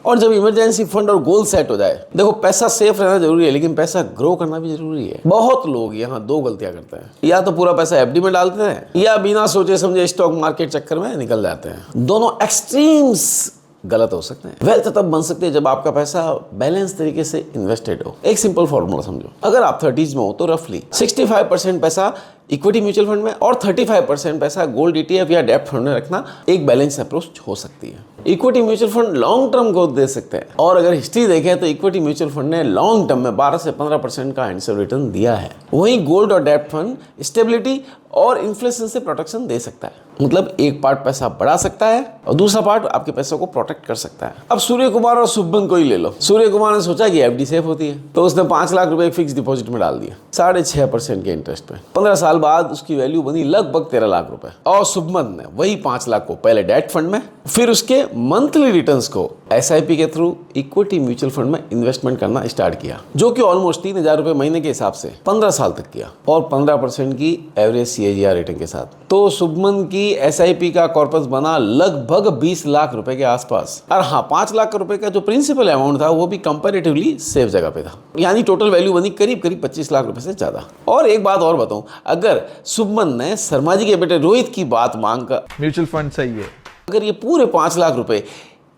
और जब emergency fund और गोल सेट हो जाए, देखो पैसा सेफ रहना जरूरी है लेकिन पैसा ग्रो करना भी जरूरी है। बहुत लोग यहाँ दो गलतियां करते हैं, या तो पूरा पैसा एफडी में डालते हैं या बिना सोचे समझे स्टॉक मार्केट चक्कर में निकल जाते हैं। दोनों एक्सट्रीम्स गलत हो सकते हैं। वेल्थ तब बन सकती है जब आपका पैसा बैलेंस तरीके से इन्वेस्टेड हो। एक सिंपल फॉर्मूला समझो, अगर आप 30s में हो तो रफली 65% पैसा इक्विटी म्यूचुअल फंड में और 35% पैसा गोल्ड ETF या डेब्ट फंड में रखना एक बैलेंस अप्रोच हो सकती है। Equity mutual fund long term growth दे सकते हैं और अगर हिस्ट्री देखें तो इक्विटी म्यूचुअल फंड ने लॉन्ग टर्म में 12 से 15% का एनुअल रिटर्न दिया है। वहीं गोल्ड और डेब्ट फंड स्टेबिलिटी और इन्फ्लेशन से प्रोटेक्शन दे सकता है। मतलब एक पार्ट पैसा बढ़ा सकता है और दूसरा पार्ट आपके पैसों को प्रोटेक्ट कर सकता है। अब सूर्य कुमार और शुभमन को ही ले लो। सूर्य कुमार ने सोचा कि एफडी सेफ होती है तो उसने 5 लाख रुपए फिक्स डिपॉजिट में डाल दिया 6.5% के इंटरेस्ट पे। 15 साल बाद उसकी वैल्यू बनी लगभग 13 लाख रुपए। और शुभमन ने वही 5 लाख को पहले डेट फंड में, फिर उसके मंथली रिटर्न्स को SIP के थ्रू इक्विटी म्यूचुअल फंड में इन्वेस्टमेंट करना स्टार्ट किया, जो कि ऑलमोस्ट 3,000 रुपए महीने के हिसाब से 15 साल तक किया और 15% की एवरेज CAGR रेटिंग के साथ। तो शुभमन की SIP का कॉर्पस बना लगभग 20 लाख रुपए के आसपास। और हाँ, 5 लाख रुपए का जो प्रिंसिपल अमाउंट था वो भी कंपैरेटिवली सेफ जगह पे था, यानी टोटल वैल्यू बनी करीब 25 लाख रुपए से ज्यादा। और एक बात और बताऊं, अगर शुभमन ने शर्मा जी के बेटे रोहित की बात मांगकर म्यूचुअल फंड सही है, अगर ये पूरे 5 लाख रुपए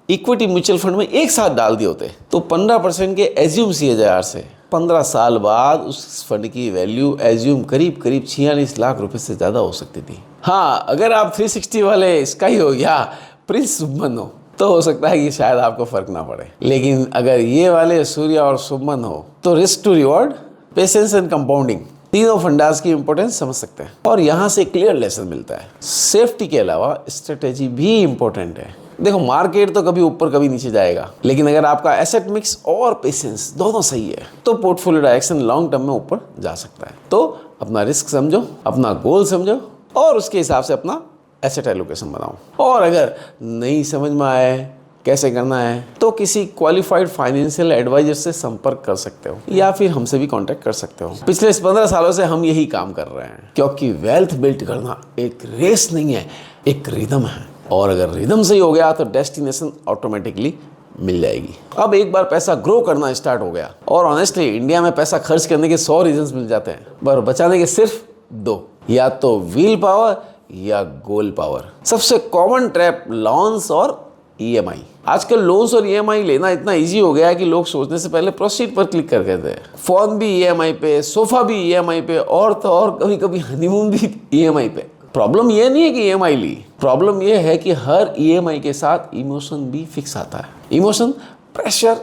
इक्विटी म्यूचुअल फंड में एक साथ डाल दिए होते तो 15% के एज्यूम CAGR से 15 साल बाद उस फंड की वैल्यू एज्यूम करीब 46 लाख रुपए से ज़्यादा हो सकती थी। हाँ, अगर आप 360 वाले स्काई हो या प्रिंस शुभमन हो तो हो सकता है कि शायद आपको फर्क ना पड़े, लेकिन अगर ये वाले सूर्या और शुभमन हो तो risk to reward, patience and compounding, तीनों फंडास की इंपॉर्टेंस समझ सकते हैं। और यहाँ से क्लियर लेसन मिलता है, सेफ्टी के अलावा स्ट्रेटेजी भी इंपॉर्टेंट है। देखो, मार्केट तो कभी ऊपर कभी नीचे जाएगा, लेकिन अगर आपका एसेट मिक्स और पेशेंस दोनों सही है तो पोर्टफोलियो डायरेक्शन लॉन्ग टर्म में ऊपर जा सकता है। तो अपना रिस्क समझो, अपना गोल समझो और उसके हिसाब से अपना एसेट एलोकेशन बनाओ। और अगर नहीं समझ में आए कैसे करना है तो किसी क्वालिफाइड फाइनेंशियल एडवाइजर से संपर्क कर सकते हो या फिर हमसे भी कांटेक्ट कर सकते हो। पिछले 15 सालों से हम यही काम कर रहे हैं, क्योंकि वेल्थ बिल्ड करना एक रेस नहीं है, एक रिदम है। और अगर रिदम सही हो गया तो डेस्टिनेशन ऑटोमेटिकली मिल जाएगी। अब एक बार पैसा ग्रो करना स्टार्ट हो गया और ऑनेस्टली इंडिया में पैसा खर्च करने के 100 रीजंस मिल जाते हैं, पर बचाने के सिर्फ 2, या तो व्हील पावर या गोल पावर। सबसे कॉमन ट्रैप लोन्स और EMI। आजकल लोन्स और EMI लेना इतना इजी हो गया है कि लोग सोचने से पहले प्रोसीड पर क्लिक कर देते हैं। फोन भी EMI पे, सोफा भी EMI पे और तो और कभी कभी हनीमून भी EMI पे। प्रॉब्लम ये नहीं है कि EMI ली, प्रॉब्लम ये है कि हर EMI के साथ इमोशन भी फिक्स आता है। इमोशन, प्रेशर,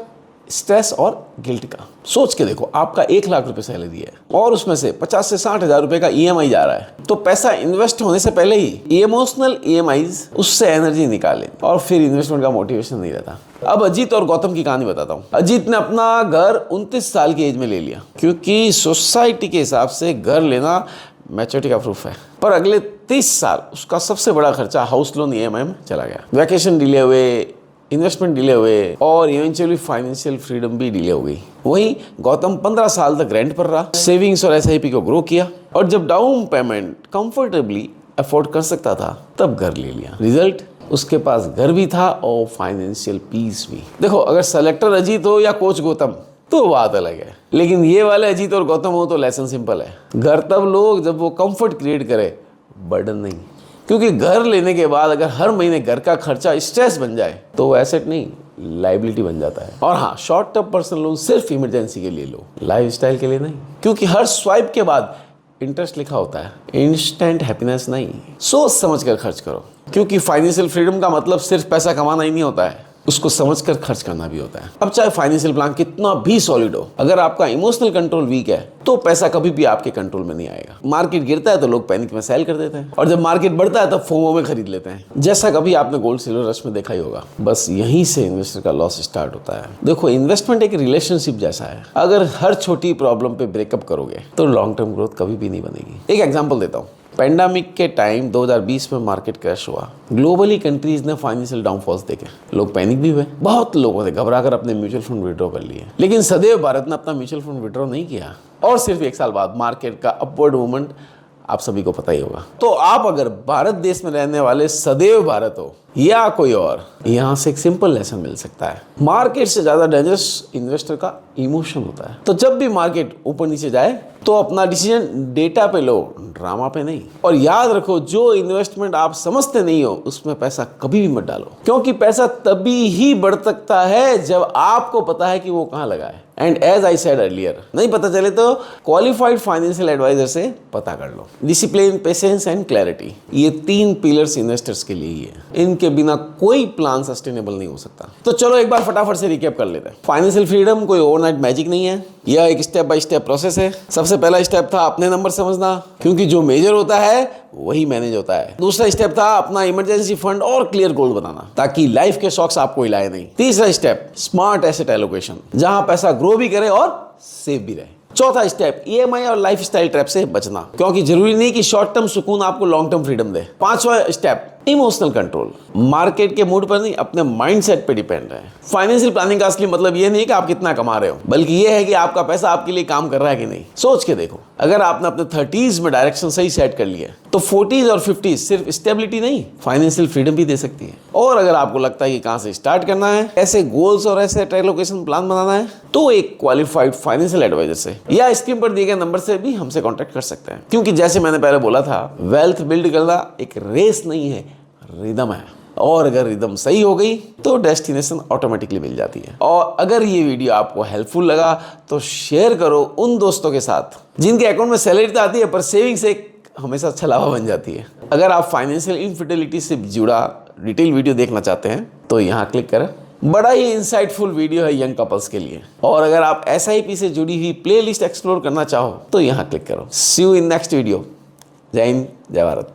स्ट्रेस और गिल्ट का। सोच के देखो, आपका 1 लाख रुपए सैलरी है और उसमें से 50 से 60 हजार रुपए का EMI जा रहा है, तो पैसा इन्वेस्ट होने से पहले ही इमोशनल EMIs उससे एनर्जी निकाले और फिर इन्वेस्टमेंट का मोटिवेशन नहीं रहता। अब अजीत और गौतम की कहानी बताता हूँ। अजीत ने अपना घर 29 साल की एज में ले लिया, क्योंकि सोसाइटी के हिसाब से घर लेना मैच्योरिटी का प्रूफ है। पर अगले 30 साल उसका सबसे बड़ा खर्चा हाउस लोन EMI में चला गया। वैकेशन डिले हुए, इन्वेस्टमेंट डिले हुए और इवेंचुअली फाइनेंशियल फ्रीडम भी डिले हो गई। वहीं गौतम 15 साल तक रेंट पर रहा, सेविंग्स और SIP को ग्रो किया और जब डाउन पेमेंट कंफर्टेबली अफोर्ड कर सकता था तब घर ले लिया। रिजल्ट, उसके पास घर भी था और फाइनेंशियल पीस भी। देखो, अगर सेलेक्टर अजीत हो या कोच गौतम तो बात अलग है, लेकिन ये वाले अजीत और गौतम हो तो लेसन सिंपल है। घर तब लोग जब वो कंफर्ट क्रिएट करे, बर्डन नहीं। क्योंकि घर लेने के बाद अगर हर महीने घर का खर्चा स्ट्रेस बन जाए तो वो एसेट नहीं, लाइबिलिटी बन जाता है। और हाँ, शॉर्ट टर्म पर्सनल लोन सिर्फ इमरजेंसी के लिए लो, लाइफस्टाइल के लिए नहीं, क्योंकि हर स्वाइप के बाद इंटरेस्ट लिखा होता है, इंस्टेंट हैप्पीनेस नहीं। सोच समझ कर खर्च करो, क्योंकि फाइनेंशियल फ्रीडम का मतलब सिर्फ पैसा कमाना ही नहीं होता है, उसको समझकर खर्च करना भी होता है। अब चाहे फाइनेंशियल प्लान कितना भी सॉलिड हो, अगर आपका इमोशनल कंट्रोल वीक है तो पैसा कभी भी आपके कंट्रोल में नहीं आएगा। मार्केट गिरता है तो लोग पैनिक में सेल कर देते हैं और जब मार्केट बढ़ता है तब फोमो में खरीद लेते हैं, जैसा कभी आपने गोल्ड सिल्वर रश में देखा ही होगा। बस यहीं से इन्वेस्टर का लॉस स्टार्ट होता है। देखो, इन्वेस्टमेंट एक रिलेशनशिप जैसा है, अगर हर छोटी प्रॉब्लम पे ब्रेकअप करोगे तो लॉन्ग टर्म ग्रोथ कभी भी नहीं बनेगी। एक एग्जाम्पल देता हूँ। पेंडेमिक के टाइम 2020 में मार्केट क्रैश हुआ, ग्लोबली कंट्रीज ने फाइनेंशियल डाउनफॉल्स देखे, लोग पैनिक भी हुए, बहुत लोगों ने घबराकर अपने म्यूचुअल फंड विड्रॉ कर लिए। लेकिन सदैव भारत ने अपना म्यूचुअल फंड विड्रॉ नहीं किया और सिर्फ 1 साल बाद मार्केट का अपवर्ड मूवमेंट आप सभी को पता ही होगा। तो आप अगर भारत देश में रहने वाले सदैव भारत हो या कोई और, यहाँ से एक सिंपल लेसन मिल सकता है। मार्केट से ज्यादा डेंजरस इन्वेस्टर का इमोशन होता है। तो जब भी मार्केट ऊपर नीचे जाए तो अपना डिसीजन डेटा पे लो, ड्रामा पे नहीं। और याद रखो, जो इन्वेस्टमेंट आप समझते नहीं हो उसमें पैसा कभी भी मत डालो, क्योंकि पैसा तभी ही बढ़ सकता है जब आपको पता है कि वो कहाँ लगा है। And as I said earlier, नहीं पता चले तो क्वालिफाइड फाइनेंशियल एडवाइजर से पता कर लो। डिसिप्लिन, पेशेंस एंड क्लैरिटी, ये 3 पिलर्स इन्वेस्टर्स के लिए ही है। इनके बिना कोई प्लान सस्टेनेबल नहीं हो सकता। तो चलो एक बार फटाफट से रिकैप कर लेते हैं। फाइनेंशियल फ्रीडम कोई ओवरनाइट मैजिक नहीं है, यह एक स्टेप बाय स्टेप प्रोसेस है। सबसे पहला स्टेप था अपने नंबर समझना, क्योंकि जो मेजर होता है वही मैनेज होता है। दूसरा स्टेप था अपना इमरजेंसी फंड और क्लियर गोल बनाना, ताकि लाइफ के शॉक्स आपको हिलाए नहीं। तीसरा स्टेप स्मार्ट एसेट एलोकेशन, जहां पैसा ग्रो भी करे और सेव भी रहे। चौथा स्टेप ईएमआई और लाइफस्टाइल ट्रैप से बचना, क्योंकि जरूरी नहीं कि शॉर्ट टर्म सुकून आपको लॉन्ग टर्म फ्रीडम दे। पांचवा स्टेप इमोशनल कंट्रोल, मार्केट के मूड पर नहीं, अपने माइंडसेट पे डिपेंड है। फाइनेंशियल प्लानिंग का असली मतलब ये नहीं कि आप कितना कमा रहे हो, बल्कि ये है कि आपका पैसा आपके लिए काम कर रहा है कि नहीं। सोच के देखो, अगर आपने अपने 30s में डायरेक्शन सही सेट कर लिया तो 40s और 50s सिर्फ स्टेबिलिटी नहीं, फाइनेंशियल फ्रीडम भी दे सकती है। और अगर आपको लगता है कि कहां से स्टार्ट करना है, ऐसे गोल्स और ऐसे एलोकेशन प्लान बनाना है, तो एक क्वालिफाइड फाइनेंशियल एडवाइजर से या स्क्रीन पर दिए गए नंबर से भी हमसे कॉन्टेक्ट कर सकते हैं। क्योंकि जैसे मैंने पहले बोला था, वेल्थ बिल्ड करना एक रेस नहीं है, रिदम है। और अगर रिदम सही हो गई तो डेस्टिनेशन ऑटोमेटिकली मिल जाती है। और अगर ये वीडियो आपको हेल्पफुल लगा तो शेयर करो उन दोस्तों के साथ जिनके अकाउंट में सैलरी तो आती है पर सेविंग से हमेशा छलावा बन जाती है। अगर आप फाइनेंशियल इनफिडेलिटी से जुड़ा डिटेल वीडियो देखना चाहते हैं तो यहाँ क्लिक करें। बड़ा ही इंसाइटफुल वीडियो है यंग कपल्स के लिए। और अगर आप SIP से जुड़ी हुई प्लेलिस्ट एक्सप्लोर करना चाहो तो यहाँ क्लिक करो। सी यू इन नेक्स्ट वीडियो। जय हिंद, जय भारत।